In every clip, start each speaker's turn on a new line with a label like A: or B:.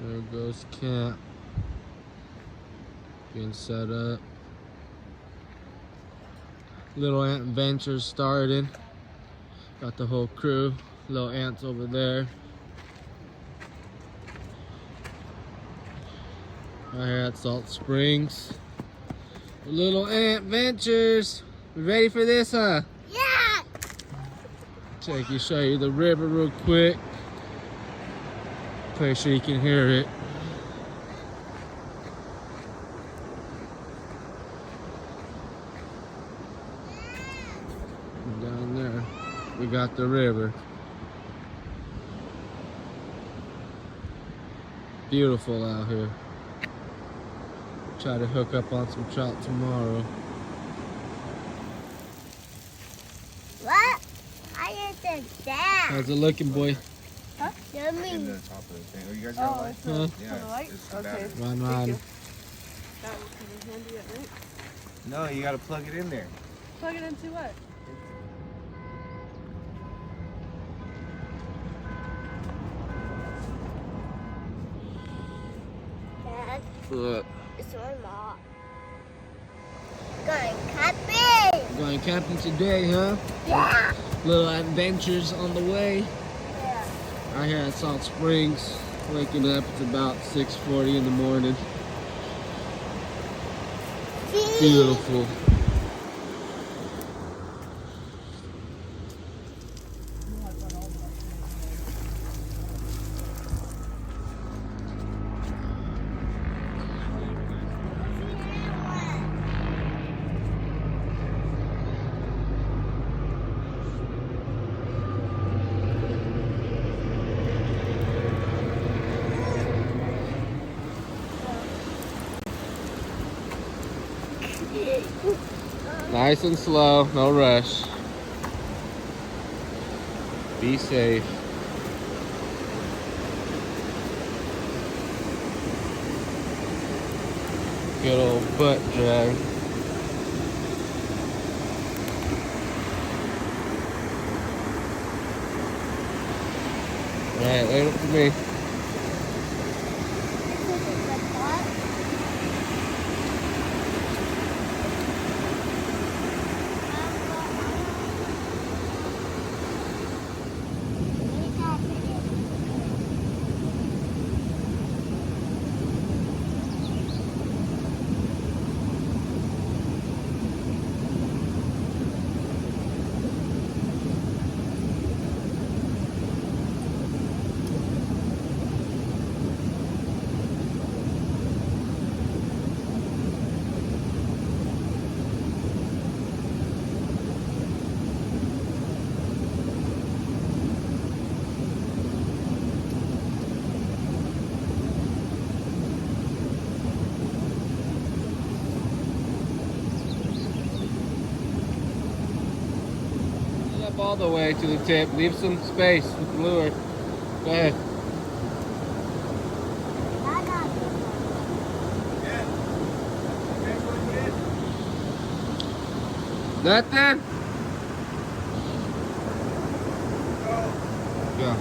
A: There goes camp. Getting set up. Lil Ant Ventures started. Got the whole crew. Lil Ant's over there. Right here at Salt Springs. Lil Ant Ventures. We ready for this, huh?
B: Yeah!
A: Show you the river real quick. Pretty sure you can hear it. And down there, we got the river. Beautiful out here. Try to hook up on some trout tomorrow.
B: What? I did that.
A: How's it looking, boy?
B: Huh? Yummy.
C: In the top of the thing. Oh, you guys got a light?
A: Huh?
C: Yeah,
D: the light?
C: it's the
D: Okay.
C: battery.
A: Run.
D: That will come in handy at night.
C: No, you gotta plug it in there.
D: Plug it into what?
B: Dad,
A: Look.
B: it's my mom. Going camping.
A: Going camping today, huh?
B: Yeah.
A: Little adventures on the way.
B: Yeah.
A: Right here at Salt Springs. Waking up, it's about 6:40 in the morning. Beautiful. Nice and slow, no rush. Be safe. Good old butt drag. Alright, lay it up to me. Up all the way to the tip. Leave some space with the lure. Go ahead. Nothing? Go.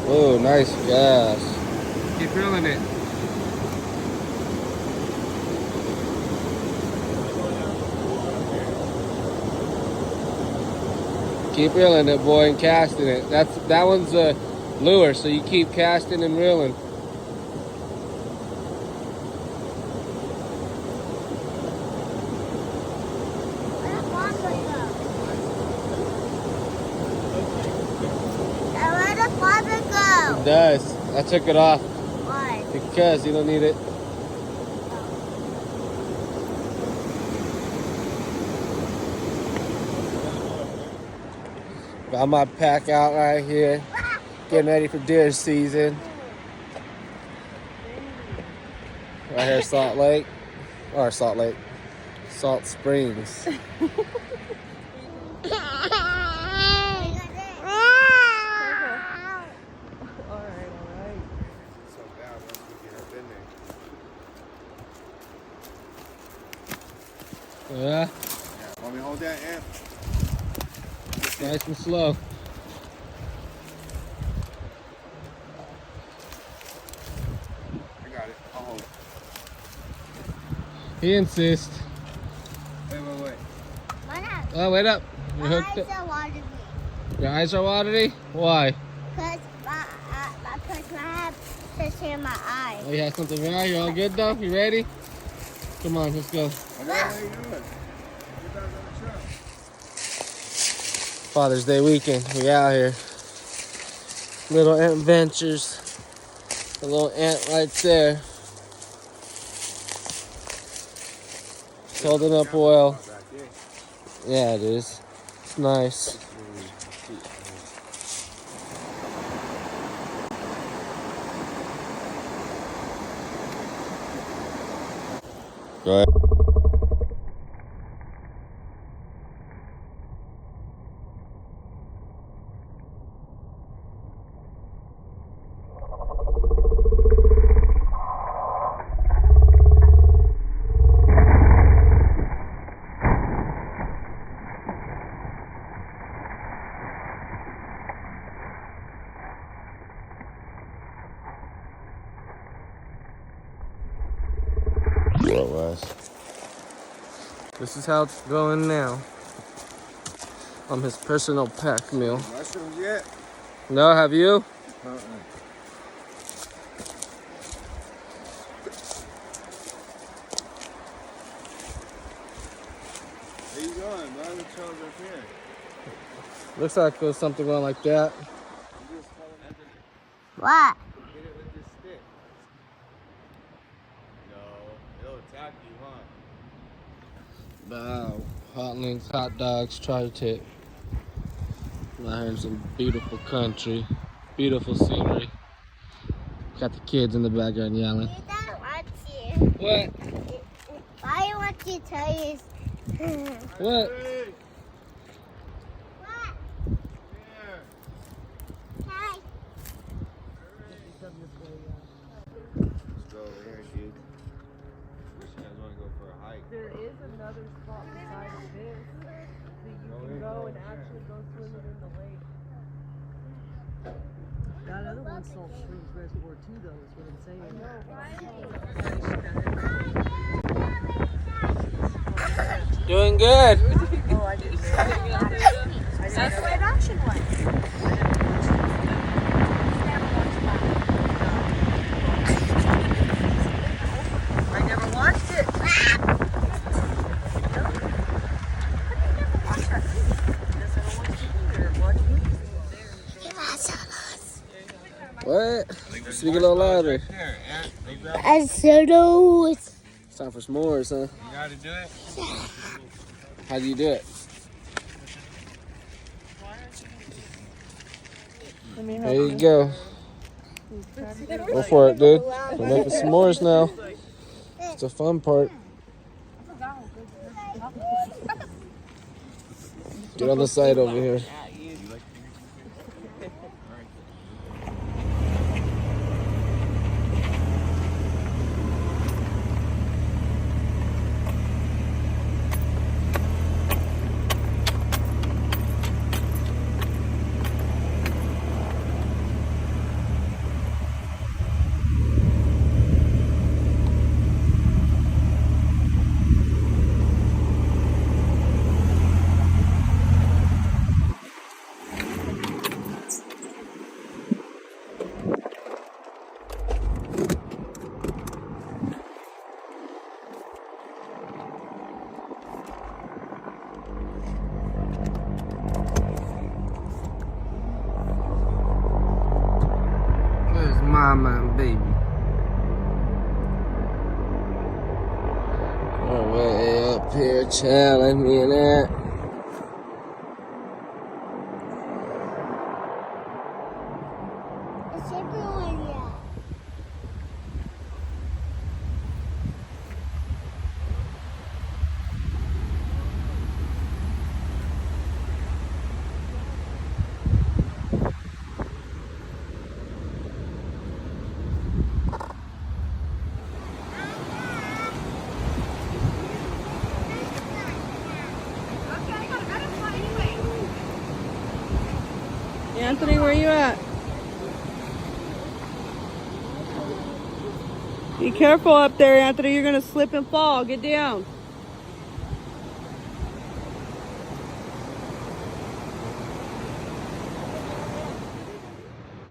A: Oh, nice gas. Keep drilling it. Keep reeling it, boy, and casting it. That one's a lure, so you keep casting and reeling.
B: Where did father go?
A: It does. I took it off
B: Why?
A: because you don't need it. Got my pack out right here. Getting ready for deer season. Right here, Salt Springs.
D: Alright.
C: So down once we get up in there.
A: Yeah,
C: Yeah, want me to hold that, Ant?
A: nice and slow. He insists.
C: Wait.
B: Mama,
A: Oh, wait up. You're
B: my
A: hooked
B: eyes
A: up.
B: are watering.
A: Your eyes are watery? Why?
B: Because my have fish in my eye.
A: Oh, you have something wrong? You all good though? You ready? Come on, let's go.
C: Okay, what are you doing? Get back on the truck.
A: Father's Day weekend. We out here. Little Ant Ventures. The little ant right there. It's holding up well. Yeah, it is. It's nice. Go ahead. What was? This is how it's going now. I'm his personal pack meal.
C: Mushrooms yet?
A: No, have you?
C: Uh-uh. Where you going, bro? The trail's up here.
A: Looks like it was something going like that.
C: You just hold it under
B: What?
C: hit it with this stick. No, it'll attack you, huh?
A: Wow. Hot links, hot dogs, tri-tip. I'm out here in some beautiful country. Beautiful scenery. Got the kids in the background yelling.
B: We don't want you.
A: What?
B: Why you want you to tell you?
A: What?
C: Hey,
B: What?
C: here.
B: Hi.
C: Let's go over here, dude. Wish you guys want to go for a hike.
D: There is another spot beside this that you can go and actually go swimming in the lake.
E: That other one's Salt Springs Reservoir too, though, is what I'm saying.
A: Doing good.
E: Oh, I didn't know. That's the live action one. I never watched it.
A: What? Speak a little louder.
C: Here, Ant, go grab it.
B: I said those.
A: It's time for s'mores, huh?
C: You know how to do it?
A: How do you do it?
D: Let me
A: There you go. Go for it, dude. We're making s'mores now. It's the fun part. Get on the side over here. There's mama and baby. We're way up here chilling, me and that.
B: It's everyone yet.
D: Anthony, where you at? Be careful up there, Anthony. You're going to slip and fall. Get down.